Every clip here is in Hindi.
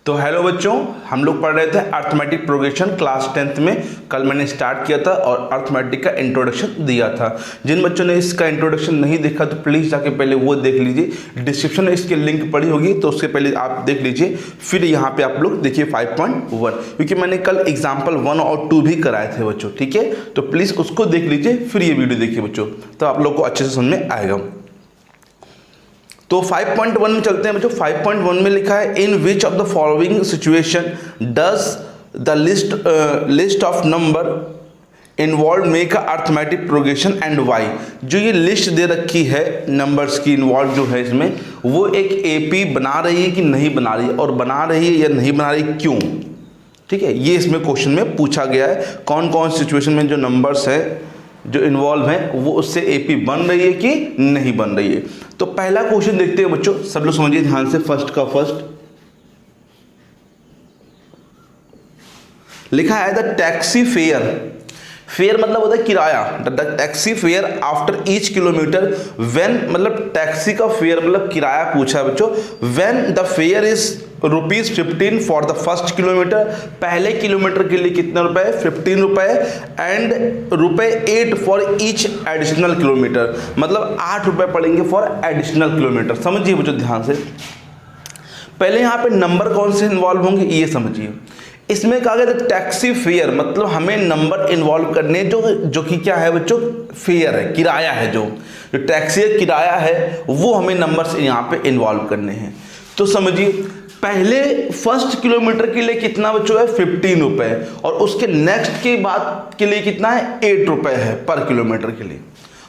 तो हेलो बच्चों, हम लोग पढ़ रहे थे अर्थमेटिक प्रोग्रेशन क्लास 10th में। कल मैंने स्टार्ट किया था और अर्थमेटिक का इंट्रोडक्शन दिया था। जिन बच्चों ने इसका इंट्रोडक्शन नहीं देखा तो प्लीज़ जाके पहले वो देख लीजिए। डिस्क्रिप्शन में इसकी लिंक पड़ी होगी तो उसके पहले आप देख लीजिए, फिर यहाँ पे आप लोग देखिए 5.1, क्योंकि मैंने कल एग्जाम्पल 1 और 2 भी कराए थे बच्चों। ठीक है, तो प्लीज़ उसको देख लीजिए, फिर ये वीडियो देखिए बच्चों, तो आप लोग को अच्छे से समझ में आएगा। तो 5.1 में चलते हैं बच्चों। 5.1 में लिखा है, in which of the following situation does the list of number involve make a arithmetic progression and why. जो ये लिस्ट दे रखी है नंबर्स की इन्वॉल्व जो है इसमें, वो एक एपी बना रही है कि नहीं बना रही है, और बना रही है या नहीं बना रही, क्यों। ठीक है, ये इसमें क्वेश्चन में पूछा गया है, कौन कौन सिचुएशन में जो नंबर्स है जो इन्वॉल्व है वो उससे एपी बन रही है कि नहीं बन रही है। तो पहला क्वेश्चन देखते हैं बच्चों, सब लोग समझिए ध्यान से। फर्स्ट का फर्स्ट लिखा है द टैक्सी फेयर। फेयर मतलब होता है किराया। The taxi fare after each kilometre when, मतलब टैक्सी का फेयर मतलब किराया पूछा है बच्चों। When the fair is ₹15 for the first kilometre, पहले किलोमीटर के लिए कितना रुपए, 15 रुपए, and ₹8 for each additional kilometre, मतलब 8 रुपए पड़ेंगे फॉर एडिशनल किलोमीटर। समझिए बच्चों ध्यान से, पहले यहाँ पे नंबर कौन से इन्वॉल्व होंगे ये समझिए। इसमें कहा गया टैक्सी फेयर, मतलब हमें नंबर इन्वॉल्व करने जो कि क्या है बच्चों, फेयर है, किराया है। जो टैक्सी किराया है वो हमें नंबर्स यहाँ पे इन्वॉल्व करने हैं। तो समझिए पहले फर्स्ट किलोमीटर के लिए कितना बच्चों है, 15 रुपए, और उसके नेक्स्ट के बाद के लिए कितना है, 8 रुपए है पर किलोमीटर के लिए,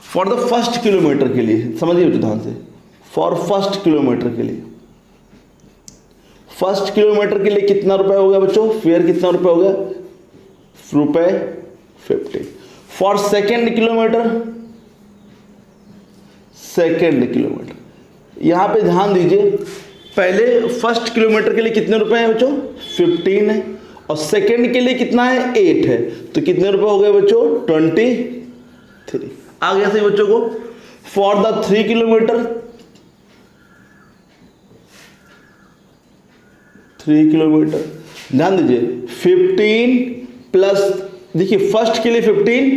फॉर द फर्स्ट किलोमीटर के लिए। समझिए बच्चों ध्यान से, फॉर फर्स्ट किलोमीटर के लिए, फर्स्ट किलोमीटर के लिए कितना रुपए हो गया बच्चों, फेयर कितना रुपए हो गया, ₹50। For second kilometre, second kilometre यहां पे ध्यान दीजिए, पहले फर्स्ट किलोमीटर के लिए कितने रुपए हैं बच्चों, 15 है, और सेकेंड के लिए कितना है, 8 है, तो कितने रुपए हो गए बच्चों, 23। आ गया सही बच्चों को। फॉर द 3 किलोमीटर, 3 किलोमीटर ध्यान दीजिए, 15 प्लस, देखिए फर्स्ट के लिए 15,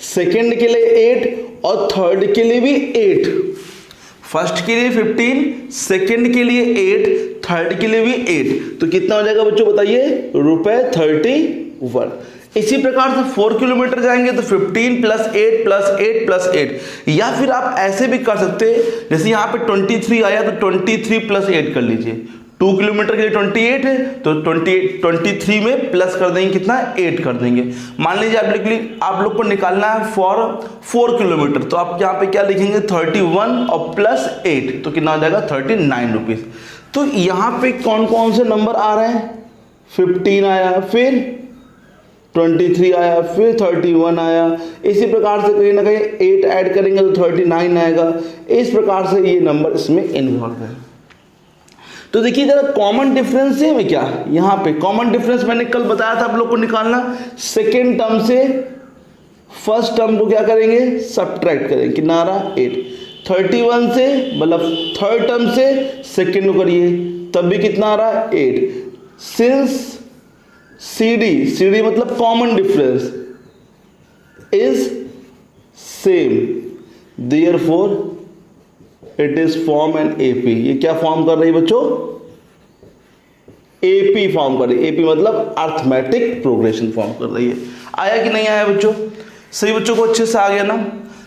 सेकेंड के लिए 8 और थर्ड के लिए भी 8। फर्स्ट के लिए 15, सेकेंड के लिए 8, थर्ड के लिए भी 8, तो कितना हो जाएगा बच्चों बताइए, ₹31। इसी प्रकार से 4 किलोमीटर जाएंगे तो 15 प्लस 8 प्लस 8 प्लस 8, या फिर आप ऐसे भी कर सकते हैं, जैसे यहाँ पे 23 आया तो 23 प्लस 8 कर लीजिए। 2 किलोमीटर के लिए 28 है तो 23 में प्लस कर देंगे कितना, 8 कर देंगे। मान लीजिए आप लोग को निकालना है फॉर 4 किलोमीटर, तो आप यहाँ पे क्या लिखेंगे, 31 और प्लस 8, तो कितना हो जाएगा, 39 रुपीज। तो यहाँ पे कौन कौन से नंबर आ रहे हैं, 15 आया, फिर 23 आया, फिर 31 आया। इसी प्रकार से कहीं ना कहीं 8 ऐड करेंगे तो 39 आएगा। इस प्रकार से ये नंबर इसमें इन्वॉल्व है। तो देखिए जरा कॉमन डिफरेंस है में क्या, यहाँ पे कॉमन डिफरेंस मैंने कल बताया था आप लोग को निकालना। सेकेंड टर्म से फर्स्ट टर्म को क्या करेंगे, सब्ट्रैक्ट करेंगे, कितना आ रहा, 8। 31 से मतलब थर्ड टर्म से सेकेंड को करिए, तब भी कितना आ रहा, 8। सिंस CD मतलब common difference is same, therefore it is form an AP. ये क्या फॉर्म कर रही है बच्चों, एपी फॉर्म कर रही है। एपी मतलब अर्थमेटिक प्रोग्रेशन फॉर्म कर रही है। आया कि नहीं आया बच्चों, सही बच्चों को अच्छे से आ गया ना।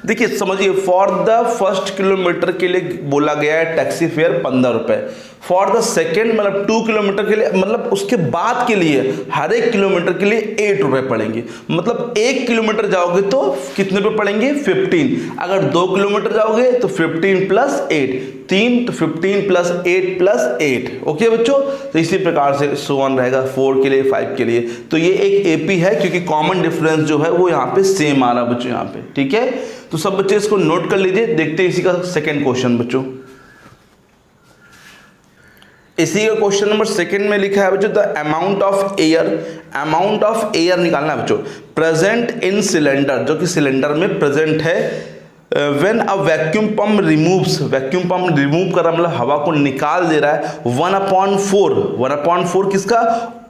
देखिए समझिए, फॉर द फर्स्ट किलोमीटर के लिए बोला गया है टैक्सी फेयर 15 रुपए, फॉर द सेकेंड मतलब 2 किलोमीटर के लिए, मतलब उसके बाद के लिए हर एक किलोमीटर के लिए 8 रुपए पड़ेंगे। मतलब 1 किलोमीटर जाओगे तो कितने रुपए पड़ेंगे, 15। अगर 2 किलोमीटर जाओगे तो 15 प्लस 8, 3, तो 15 प्लस 8 प्लस 8। ओके बच्चों, तो इसी प्रकार से सो ऑन रहेगा 4 के लिए, 5 के लिए। तो ये एक एपी है क्योंकि कॉमन डिफरेंस जो है वो यहाँ पे सेम आ रहा है बच्चों यहाँ पे। ठीक है, तो सब बच्चे इसको नोट कर लीजिए। देखते हैं इसी का सेकेंड क्वेश्चन बच्चों। इसी का क्वेश्चन नंबर सेकंड में लिखा है बच्चों, द अमाउंट ऑफ एयर निकालना है बच्चों, प्रेजेंट इन सिलेंडर, जो कि सिलेंडर में प्रेजेंट है when a vacuum pump removes, vacuum pump remove कर रहा मतलब हवा को निकाल दे रहा है 1/4 किसका,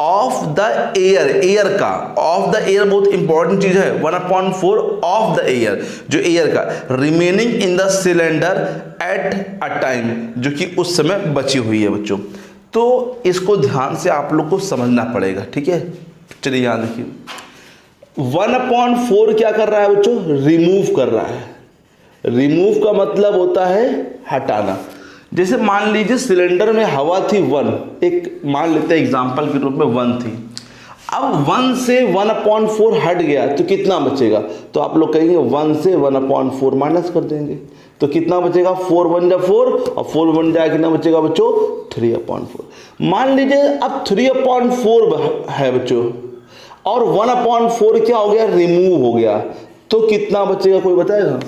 ऑफ द एयर, एयर का, ऑफ द एयर बहुत इंपॉर्टेंट चीज है, 1/4 ऑफ द एयर, जो एयर का, remaining in the cylinder at a time, जो कि उस समय बची हुई है बच्चों। तो इसको ध्यान से आप लोग को समझना पड़ेगा, ठीक है। चलिए यहाँ देखिए 1/4 क्या कर रहा है बच्चों, रिमूव कर रहा है। रिमूव का मतलब होता है हटाना। जैसे मान लीजिए सिलेंडर में हवा थी 1, एक मान लेते हैं एग्जांपल के रूप में 1 थी, अब 1 से 1/4 हट गया तो कितना बचेगा, तो आप लोग कहेंगे 1 से 1/4 माइनस कर देंगे तो कितना बचेगा, 4 1 जा 4 और 4 1 जा कितना बचेगा बच्चों, 3/4। मान लीजिए अब 3/4 है बच्चों और 1/4 क्या हो गया, रिमूव हो गया, तो कितना बचेगा, कोई बताएगा।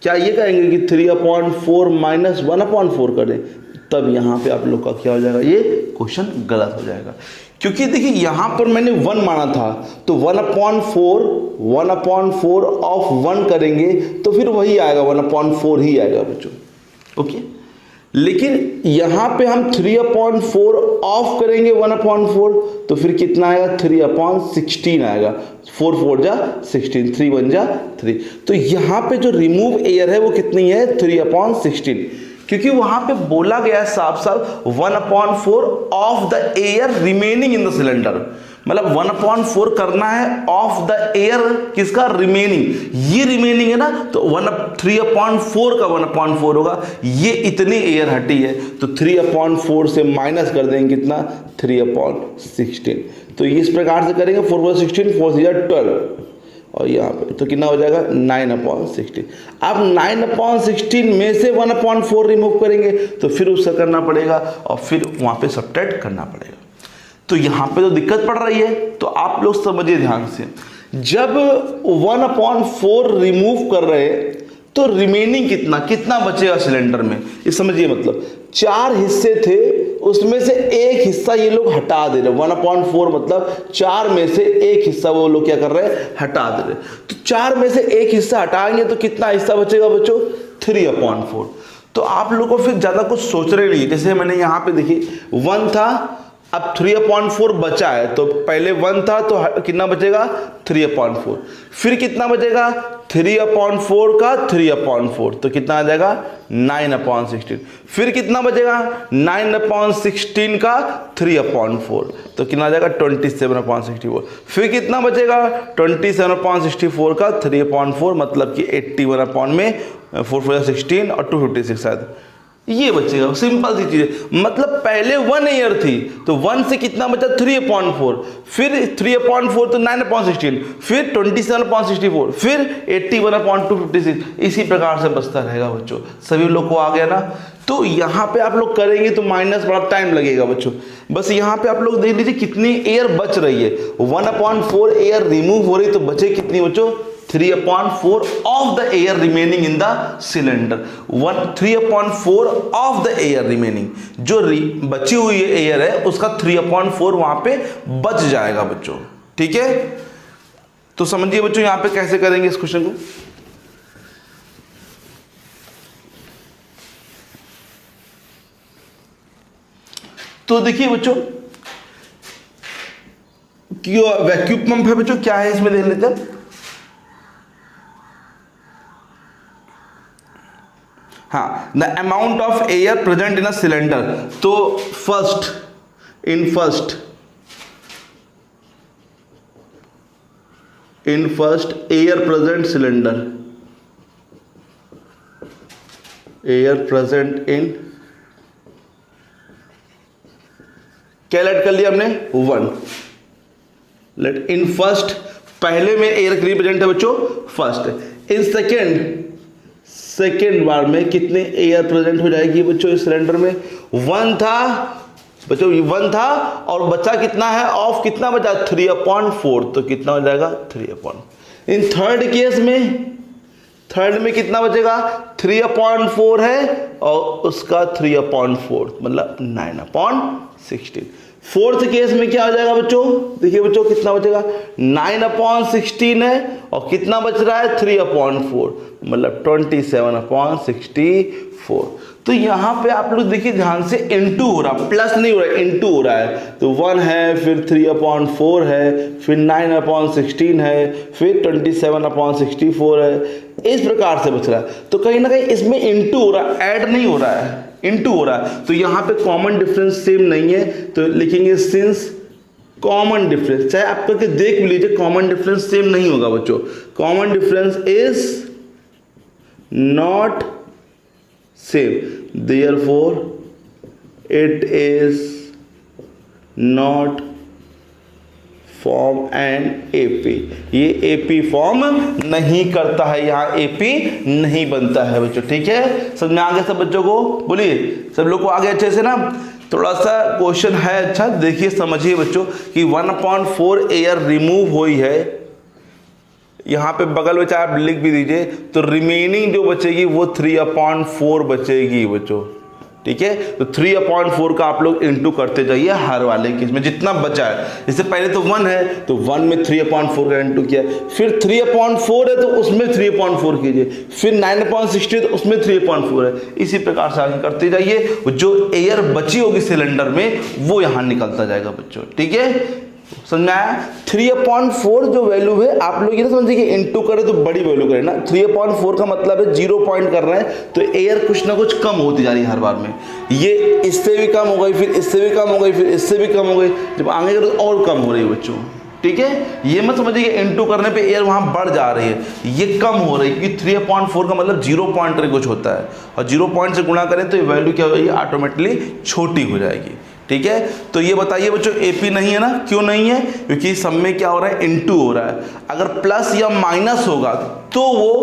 क्या ये कहेंगे कि 3/4 माइनस 1/4 करें, तब यहाँ पे आप लोग का क्या हो जाएगा, ये क्वेश्चन गलत हो जाएगा। क्योंकि देखिए यहाँ पर मैंने 1 माना था तो 1/4 ऑफ 1 करेंगे तो फिर वही आएगा, 1/4 ही आएगा बच्चों, ओके। लेकिन यहाँ पे हम 3/4 ऑफ करेंगे 1/4 तो फिर कितना आएगा, 3/16 आएगा, 4 4 जा 16, 3 1 जा 3। तो यहाँ पे जो रिमूव एयर है वो कितनी है, 3/16, क्योंकि वहां पे बोला गया साफ साफ 1/4 of the air remaining in the cylinder, मतलब 1/4 करना है ऑफ द एयर, किसका, रिमेनिंग, ये रिमेनिंग है ना, तो 3/4 का 1/4 होगा, ये इतनी एयर हटी है तो 3/4 से माइनस कर देंगे कितना, 3/16। तो इस प्रकार से करेंगे 4 4 16, 4 3 12 और यहाँ पे तो कितना हो जाएगा 9/16। अब 9/16 में से 1/4 रिमूव करेंगे तो फिर उससे करना पड़ेगा और फिर वहाँ पे सब्ट्रैक्ट करना पड़ेगा। तो यहाँ पे तो दिक्कत पड़ रही है, तो आप लोग समझिए ध्यान से, जब 1/4 रिमूव कर रहे हैं तो रिमेनिंग कितना बचेगा सिलेंडर में, ये समझिए। मतलब 4 हिस्से थे, उसमें से एक हिस्सा ये लोग हटा दे रहे, 1/4 मतलब 4 में से एक हिस्सा वो लोग क्या कर रहे हैं, हटा दे रहे। तो 4 में से एक हिस्सा हटाएंगे तो कितना हिस्सा बचेगा बच्चों, 3/4। तो आप लोग को फिर ज्यादा कुछ सोच रहे नहीं, जैसे मैंने यहाँ पे देखिए 1 था, अब 3/4 बचा है, तो पहले 1 था तो कितना बचेगा, 3/4, फिर कितना बचेगा, 3/4 का 3/4 तो कितना आ जाएगा 9/16, फिर कितना बचेगा 9/16 का 3/4 तो कितना आ जाएगा 27/64, फिर कितना बचेगा 27/64 का 3/4 मतलब कि 81 में 4 4 16 और 256 शायद ये बचेगा। सिंपल सी चीज है, मतलब पहले 1 ईयर थी तो 1 से कितना बचा 3/4, फिर 3/4 तो 9/16, फिर 27/64, फिर 81/256, इसी प्रकार से बचता रहेगा बच्चों। सभी लोग को आ गया ना। तो यहाँ पे आप लोग करेंगे तो माइनस बड़ा टाइम लगेगा बच्चों। बस यहाँ पे आप लोग देख लीजिए कितनी एयर बच रही है, 1/4 एयर रिमूव हो रही तो बचे कितनी बच्चों, 3/4 of the air remaining in the cylinder, 3/4 of the air remaining, जो बची हुई एयर है उसका 3/4 वहां पे बच जाएगा बच्चों, ठीक है। तो समझिए बच्चों यहां पे कैसे करेंगे इस क्वेश्चन को। तो देखिए बच्चों वैक्यूम पंप है बच्चों, क्या है इसमें देख लेते हैं। हाँ, the amount of air present in a cylinder, तो first air present cylinder, air present in, क्या लेट कर लिया हमने 1, लेट इन फर्स्ट, पहले में एयर कितनी प्रेजेंट है बच्चों, फर्स्ट। इन सेकेंड बार में कितने एयर प्रेजेंट हो जाएगी बच्चों इस सिलेंडर में, 1 था बच्चों, 1 था और बचा कितना है, ऑफ कितना बचा 3/4 तो कितना हो जाएगा 3/4। इन थर्ड में कितना बचेगा 3/4 है और उसका 3/4 मतलब 9/16। फोर्थ केस में क्या हो जाएगा बच्चों, देखिए बच्चों कितना बचेगा 9/16 है और कितना बच रहा है 3/4, मतलब 27/64। तो यहाँ पे आप लोग देखिए ध्यान से इनटू हो रहा, प्लस नहीं हो रहा है, इनटू हो रहा है। तो 1 है, फिर 3/4 है, फिर 9/16 है, फिर 27/64 है, इस प्रकार से बच रहा है। तो कहीं ना कहीं इसमें इनटू हो रहा है, ऐड नहीं हो रहा है, इनटू हो रहा है। तो यहाँ पे कॉमन डिफरेंस सेम नहीं है, तो लिखेंगे सिंस कॉमन डिफरेंस, चाहे आप करके देख लीजिए कॉमन डिफरेंस सेम नहीं होगा बच्चों। Common difference is not same, therefore it is not form an AP। ये AP फॉर्म नहीं करता है, यहाँ AP नहीं बनता है बच्चों। ठीक है, समझ में आ गया सब बच्चों को? बोलिए सब लोग को आ गया अच्छे से ना? थोड़ा सा क्वेश्चन है अच्छा, देखिए समझिए बच्चों कि 1/4 एयर रिमूव हुई है, यहाँ पे बगल में चाहे आप लिख भी दीजिए, तो रिमेनिंग जो बचेगी वो 3/4 बचेगी बच्चों। ठीक है, तो 3/4 का आप लोग इंटू करते जाइए हर वाले केस में जितना बचा है। इससे पहले तो 1 है तो 1 में 3/4 का इंटू किया, फिर 3/4 है तो उसमें 3/4 कीजिए, फिर 9/60 तो उसमें 3/4 है। इसी प्रकार से आगे करते जाइए, जो एयर बची होगी सिलेंडर में वो यहाँ निकलता जाएगा बच्चों। ठीक है, समझ में आया? 3/4 जो वैल्यू है आप लोग ये ना समझिए कि इंटू करें तो बड़ी वैल्यू करें ना, 3/4 का मतलब है 0 पॉइंट कर रहे हैं, तो एयर कुछ ना कुछ कम होती जा रही है हर बार में। ये इससे भी कम हो गई, फिर इससे भी कम हो गई, फिर इससे भी कम हो गई, जब आगे करें तो और कम हो रही है बच्चों। ठीक है, ये मत समझिए कि इंटू करने पे एयर वहां बढ़ जा रही है, ये कम हो रही है, क्योंकि 3/4 का मतलब 0 पॉइंट कुछ होता है, और 0 पॉइंट से गुणा करें तो ये वैल्यू क्या हो जाएगी, ऑटोमेटिकली छोटी हो जाएगी। ठीक है, तो ये बताइए बच्चों AP नहीं है ना? क्यों नहीं है? क्योंकि सब में क्या हो रहा है, इनटू हो रहा है। अगर प्लस या माइनस होगा तो वो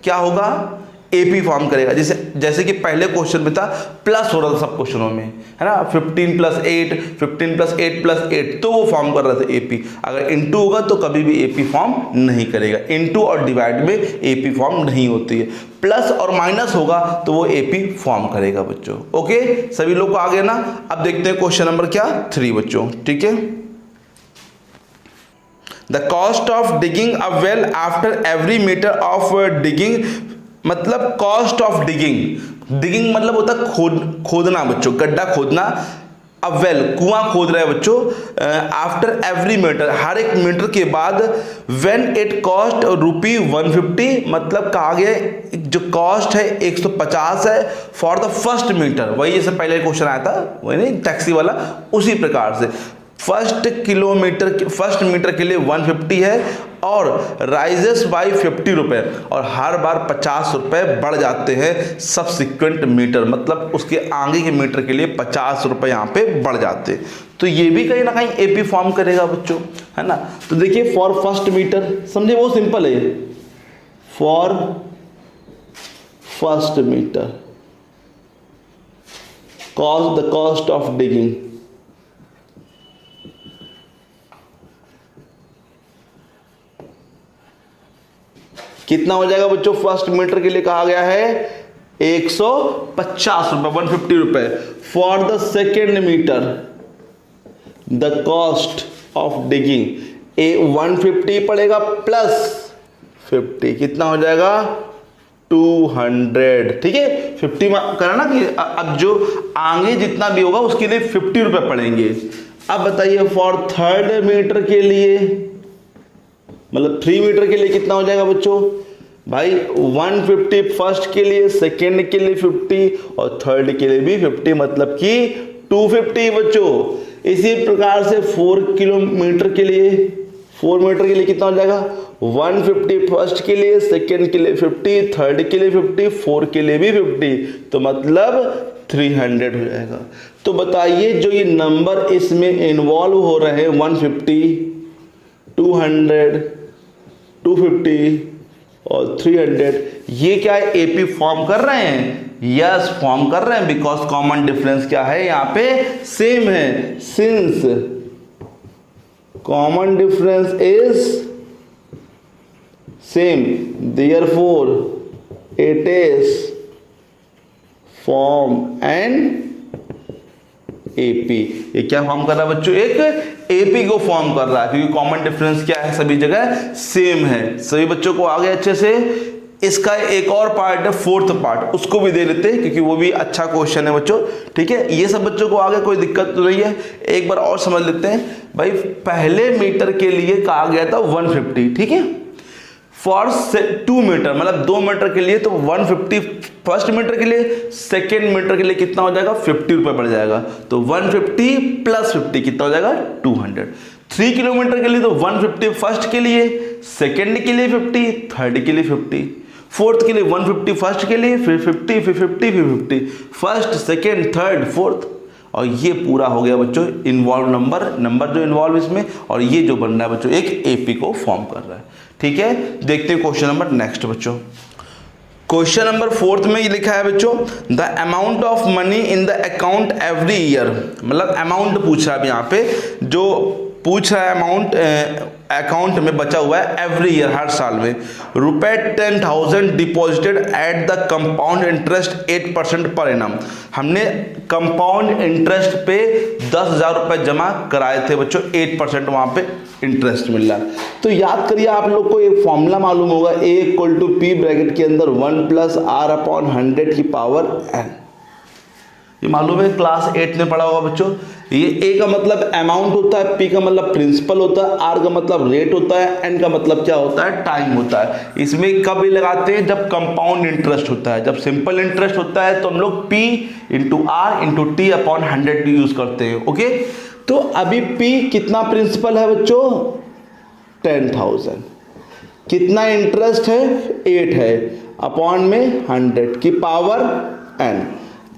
क्या होगा, AP फॉर्म करेगा। जैसे कि पहले क्वेश्चन में था प्लस हो रहा था सब क्वेश्चनों में, है ना, 15 + 8, 15 + 8 + 8, तो वो फॉर्म कर रहा था AP। अगर इनटू होगा तो कभी भी AP फॉर्म नहीं करेगा, इनटू और डिवाइड में AP फॉर्म नहीं होती है। प्लस और माइनस होगा तो वो AP फॉर्म करेगा बच्चों। ओके, सभी लोग को आ गया ना? अब देखते हैं क्वेश्चन नंबर क्या 3 बच्चों। ठीक है, the cost of digging a well after every metre of digging, मतलब कॉस्ट ऑफ डिगिंग, डिगिंग मतलब होता है खोदना बच्चों, गड्ढा खोदना। अब वेल कुआं खोद रहे हैं बच्चों, आफ्टर एवरी मीटर, हर एक मीटर के बाद, व्हेन इट कॉस्ट ₹150, मतलब कहा गया जो कॉस्ट है 150 है फॉर द फर्स्ट मीटर। वही जैसे पहले क्वेश्चन आया था, वही नहीं टैक्सी वाला, उसी प्रकार से फर्स्ट मीटर के लिए 150 है और राइजेस बाई 50 रुपए, और हर बार 50 रुपए बढ़ जाते हैं सब्सिक्वेंट मीटर, मतलब उसके आगे के मीटर के लिए 50 रुपए यहाँ पे बढ़ जाते हैं। तो ये भी कहीं ना कहीं AP फॉर्म करेगा बच्चों, है ना? तो देखिए फॉर फर्स्ट मीटर, समझे बहुत सिंपल है, for first metre the cost of digging, कितना हो जाएगा बच्चों? फर्स्ट मीटर के लिए कहा गया है 150 रुपए, 150 रुपए। For the second metre the cost of digging 150 पड़ेगा प्लस 50, कितना हो जाएगा 200। ठीक है, 50 करा ना कि अब जो आगे जितना भी होगा उसके लिए 50 रुपए पड़ेंगे। अब बताइए फॉर थर्ड मीटर के लिए, मतलब 3 मीटर के लिए कितना हो जाएगा बच्चों? भाई 150 फर्स्ट के लिए, सेकेंड के लिए 50 और थर्ड के लिए भी 50, मतलब कि 250 बच्चों। इसी प्रकार से 4 मीटर के लिए कितना हो जाएगा? 150 फर्स्ट के लिए, सेकेंड के लिए 50, थर्ड के लिए 50, 4 के लिए भी 50, तो मतलब 300 हो जाएगा। तो बताइए जो ये नंबर इसमें इन्वॉल्व हो रहे हैं 150, 200, 250 और 300, ये क्या है? AP फॉर्म कर रहे हैं? यस, फॉर्म कर रहे हैं, बिकॉज कॉमन डिफरेंस क्या है यहाँ पे? सेम है। Since common difference is same, therefore it is form an AP. ये क्या फॉर्म कर रहा है बच्चों, एक एपी को फॉर्म कर रहा है, क्योंकि कॉमन डिफरेंस क्या है, सभी जगह सेम है। सभी बच्चों को आ गया अच्छे से। इसका एक और पार्ट है, फोर्थ पार्ट, उसको भी दे लेते हैं क्योंकि वो भी अच्छा क्वेश्चन है बच्चों। ठीक है, ये सब बच्चों को आ गया, कोई दिक्कत तो नहीं है। एक बार और समझ लेते हैं भाई। पहले मीटर के लिए कहा गया था 150, ठीक है, फॉर 2 मीटर, मतलब 2 मीटर के लिए तो 150 फर्स्ट मीटर के लिए, सेकेंड मीटर के लिए कितना हो जाएगा, 50 रुपये बढ़ जाएगा। तो 150 प्लस 50 कितना हो जाएगा, 200। 3 किलोमीटर के लिए तो 150 फर्स्ट के लिए, सेकेंड के लिए 50, थर्ड के लिए 50, फोर्थ के लिए 150 फर्स्ट के लिए, फिर 50 फिर 50 फिर 50, फर्स्ट सेकेंड थर्ड फोर्थ। और ये पूरा हो गया बच्चों इन्वॉल्व नंबर जो इन्वॉल्व इसमें, और ये जो बन रहा है बच्चों एक एपी को फॉर्म कर रहा है। ठीक है, देखते हैं क्वेश्चन नंबर नेक्स्ट बच्चों। क्वेश्चन नंबर 4 में ये लिखा है बच्चों, the amount of money in the account every year, मतलब अमाउंट पूछ रहा है यहाँ पे, जो पूछ रहा है अमाउंट अकाउंट में बचा हुआ है एवरी ईयर, हर साल में, ₹10,000 deposited at the compound interest 8% per annum. हमने कंपाउंड इंटरेस्ट पे 10,000 रुपये जमा कराए थे बच्चों, 8% वहाँ पे इंटरेस्ट मिल रहा है। तो याद करिए, आप लोग को एक फॉर्मूला मालूम होगा, A=P ब्रैकेट के अंदर 1 + R/100 की पावर n। ये मालूम है, क्लास 8 में पढ़ा होगा बच्चों। ये A का मतलब अमाउंट होता है, P का मतलब प्रिंसिपल होता है, R का मतलब रेट होता है, N का मतलब क्या होता है, टाइम होता है। इसमें कब ये लगाते हैं, जब कंपाउंड इंटरेस्ट होता है। जब सिंपल इंटरेस्ट होता है तो हम लोग P × R × T/100 यूज करते हैं। ओके, तो अभी P कितना प्रिंसिपल है बच्चों, 10,000, कितना इंटरेस्ट है, 8 है, अपॉन में 100 की पावर n।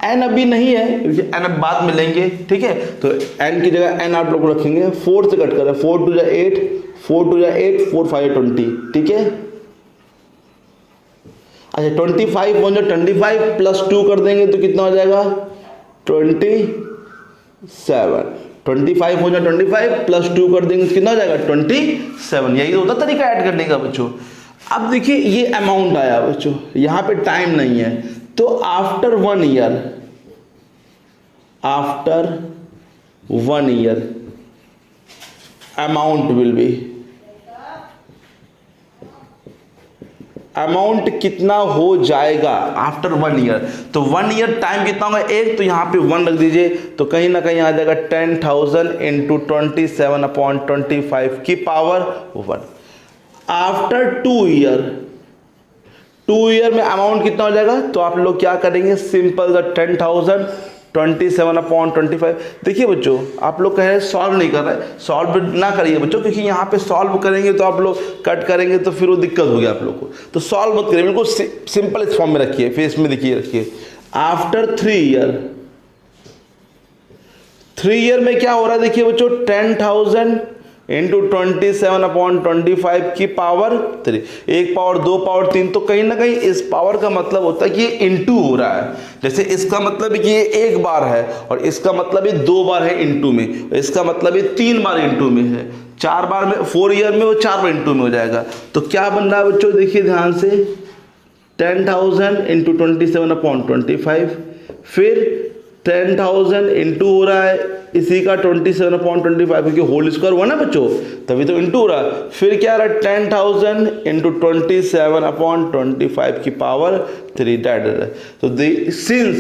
n अभी नहीं है क्योंकि n अब बाद में लेंगे। ठीक है, तो n की जगह n आप लोग रखेंगे, 4 से कट कर रहे हैं, 4 × 2 = 8, 4 × 2 = 8, 4 × 5 = 20। ठीक है, अच्छा 25 × 25 प्लस 2 कर देंगे तो कितना हो जाएगा, 27। 25 × 25 प्लस 2 कर देंगे तो कितना हो जाएगा, 27। यही तो होता तरीका ऐड करने का बच्चों। अब देखिए ये अमाउंट आया बच्चों, यहाँ पे टाइम नहीं है, तो after 1 year, amount will be, amount कितना हो जाएगा आफ्टर 1 ईयर। तो 1 ईयर टाइम कितना होगा, एक, तो यहाँ पे 1 रख दीजिए, तो कहीं ना कहीं आ जाएगा 10,000 × 27/25 की पावर 1। आफ्टर 2 ईयर, 2 ईयर में अमाउंट कितना हो जाएगा, तो आप लोग क्या करेंगे, सिंपल सा 10,000 27/25। देखिए बच्चों, आप लोग कह रहे हैं सॉल्व नहीं कर रहे, सॉल्व ना करिए बच्चों, क्योंकि यहाँ पे सॉल्व करेंगे तो आप लोग कट करेंगे तो फिर वो दिक्कत होगी आप लोग को। तो सॉल्व मत करिए, बिल्कुल सिंपल इस फॉर्म में रखिए, फिर इसमें देखिए रखिए। आफ्टर 3 ईयर, 3 ईयर में क्या हो रहा है, देखिए बच्चों 10,000 × 27/25 की पावर 3, 1 पावर 2 पावर 3, तो कहीं ना कहीं इस पावर का मतलब होता है कि ये इंटू हो रहा है। जैसे इसका मतलब है कि ये 1 बार है, और इसका मतलब ये 2 बार है इंटू में, इसका मतलब ये 3 बार इंटू में है, 4 बार में, 4 ईयर में वो 4 बार इंटू में हो जाएगा। तो क्या बन रहा है बच्चों, देखिए ध्यान से, 10,000 × 27/25, फिर 10,000 इंटू हो रहा है इसी का 27/25, क्योंकि होल स्क्वायर हुआ ना बच्चों, तभी तो इंटू हो रहा है। फिर क्या रहा, 10,000 × 27/25 की पावर 3 डेड है। तो सिंस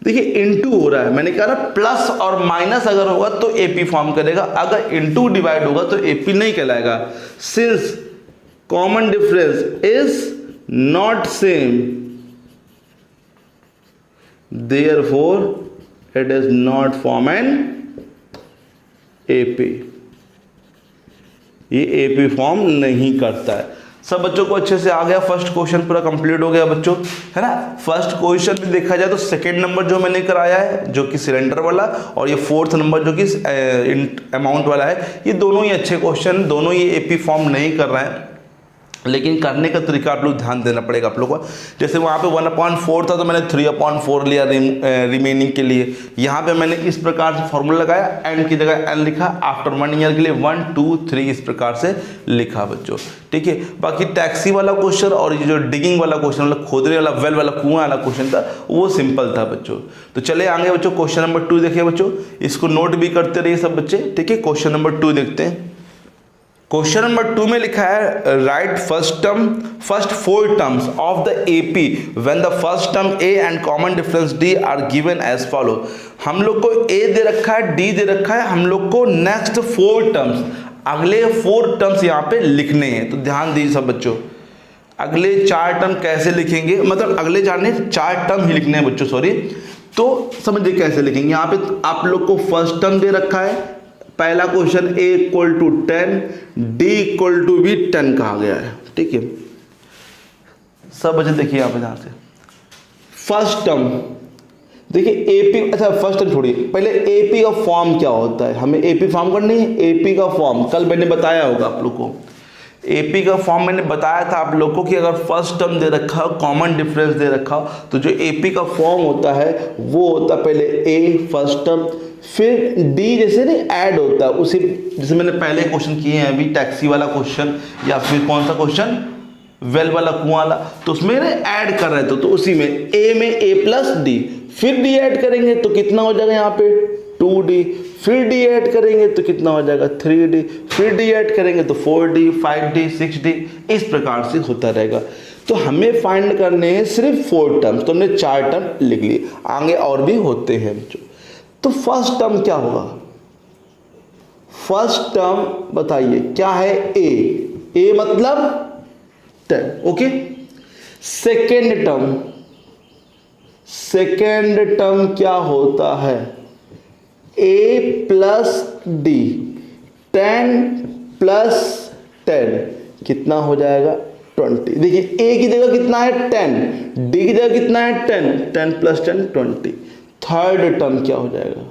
देखिए इंटू हो रहा है, मैंने कहा ना प्लस और माइनस अगर होगा तो एपी फॉर्म करेगा, अगर इंटू डिवाइड होगा तो एपी नहीं कहलाएगा। Since common difference is not same, therefore it is not form an AP। ये AP फॉर्म नहीं करता है। सब बच्चों को अच्छे से आ गया, फर्स्ट क्वेश्चन पूरा कंप्लीट हो गया बच्चों, है ना। फर्स्ट क्वेश्चन में देखा जाए तो सेकंड नंबर जो मैंने कराया है जो कि सिलेंडर वाला, और ये फोर्थ नंबर जो कि अमाउंट वाला है, ये दोनों ही अच्छे क्वेश्चन, दोनों ही AP फॉर्म नहीं कर रहे हैं। लेकिन करने का तरीका आप लोग ध्यान देना पड़ेगा आप लोग को। जैसे वहाँ पे 1/4 था तो मैंने 3/4 लिया रिमेनिंग के लिए। यहाँ पे मैंने इस प्रकार से फॉर्मूला लगाया, एन की जगह एन लिखा, आफ्टर 1 ईयर के लिए 1 2 3 इस प्रकार से लिखा बच्चों, ठीक है। बाकी टैक्सी वाला क्वेश्चन और ये जो डिगिंग वाला क्वेश्चन, मतलब खोदने वाला, वेल वाला, कुआं वाला क्वेश्चन था, वो सिंपल था बच्चों। तो चले आगे बच्चों, क्वेश्चन नंबर 2 देखिए बच्चों, इसको नोट भी करते रहिए सब बच्चे, ठीक है। क्वेश्चन नंबर 2 देखते हैं। क्वेश्चन नंबर 2 में लिखा है write first 4 terms of the AP when the first term a and common difference d are given as follow. हम लोग को ए दे रखा है, डी दे रखा है, हम लोग को नेक्स्ट 4 टर्म्स, अगले 4 टर्म्स यहाँ पे लिखने हैं। तो ध्यान दीजिए सब बच्चों, अगले 4 टर्म कैसे लिखेंगे, मतलब अगले 4 टर्म ही लिखने हैं बच्चों, सॉरी। तो समझिए कैसे लिखेंगे। यहाँ पे आप लोग को फर्स्ट टर्म दे रखा है, पहला question a equal to 10, d equal to भी 10 कहा गया है, ठीक है। सब बच्चे देखिए यहाँ पे ध्यान से, फर्स्ट टर्म देखिए एपी, अच्छा फर्स्ट टर्म छोड़िए, पहले एपी का फॉर्म क्या होता है, हमें एपी फॉर्म करनी है। एपी का फॉर्म कल मैंने बताया होगा आप लोग को, एपी का फॉर्म मैंने बताया था आप लोग को कि अगर फर्स्ट टर्म दे रखा हो, कॉमन डिफरेंस दे रखा हो, तो जो एपी का फॉर्म होता है वो होता है पहले ए फर्स्ट टर्म, फिर डी जैसे नहीं ऐड होता है उसी, जैसे मैंने पहले क्वेश्चन किए हैं अभी, टैक्सी वाला क्वेश्चन या फिर कौन सा क्वेश्चन, वेल वाला, कुआं वाला, तो उसमें ऐड कर रहे थे, तो उसी में ए में ए प्लस डी, फिर डी ऐड करेंगे तो कितना हो जाएगा यहाँ पे 2d, फिर डी ऐड करेंगे तो कितना हो जाएगा 3d, फिर डी ऐड करेंगे तो 4d 5d 6d, इस प्रकार से होता रहेगा। तो हमें फाइंड करने हैं सिर्फ 4 टर्म्स, तो हमने 4 टर्म लिख लिए, आगे और भी होते हैं बच्चों। तो फर्स्ट टर्म क्या होगा, फर्स्ट टर्म बताइए क्या है, ए मतलब 10, ओके। सेकेंड टर्म क्या होता है, a प्लस डी, 10 प्लस 10 कितना हो जाएगा 20। देखिए a की जगह कितना है 10, d की जगह कितना है 10, 10 प्लस 10 20। थर्ड टर्म क्या हो जाएगा,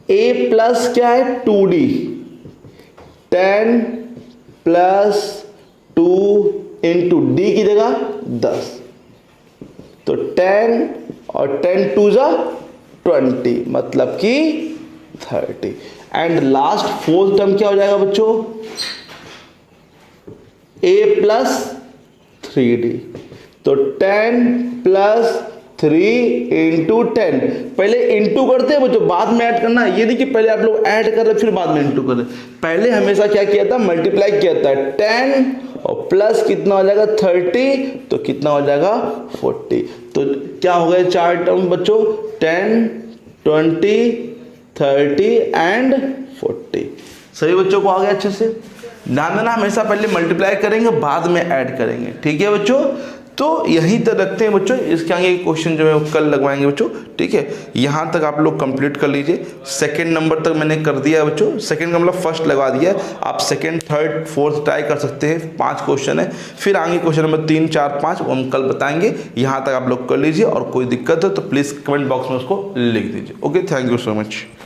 a प्लस क्या है 2d, 10 प्लस 2 इंटू डी की जगह 10, तो 10 और 10 2 जा 20, मतलब कि 30। एंड लास्ट फोर्थ टर्म क्या हो जाएगा बच्चों, a प्लस 3d, तो 10 प्लस 3 इंटू 10, पहले इंटू करते हैं बच्चों, बाद में ऐड करना, ये नहीं कि पहले आप लोग ऐड कर रहे फिर बाद में इंटू कर रहे, पहले हमेशा क्या किया था, मल्टीप्लाई किया था। 10 और प्लस कितना हो जाएगा 30, तो कितना हो जाएगा 40। तो क्या हो गए 4 टर्म बच्चों, 10 20 30 एंड 40। सभी बच्चों को आ गया अच्छे से, ध्यान देना, हमेशा पहले मल्टीप्लाई करेंगे बाद में ऐड करेंगे, ठीक है बच्चों। तो यहीं तक रखते हैं बच्चों, इसके आगे क्वेश्चन जो है वो कल लगवाएंगे बच्चों, ठीक है। यहाँ तक आप लोग कंप्लीट कर लीजिए। सेकंड नंबर तक मैंने कर दिया है बच्चों, सेकंड का मतलब फर्स्ट लगा दिया है, आप सेकंड थर्ड फोर्थ ट्राई कर सकते हैं, 5 क्वेश्चन है, फिर आगे क्वेश्चन नंबर 3 4 5 वो हम कल बताएंगे। यहाँ तक आप लोग कर लीजिए, और कोई दिक्कत हो तो प्लीज़ कमेंट बॉक्स में उसको लिख दीजिए। Okay, thank you so much.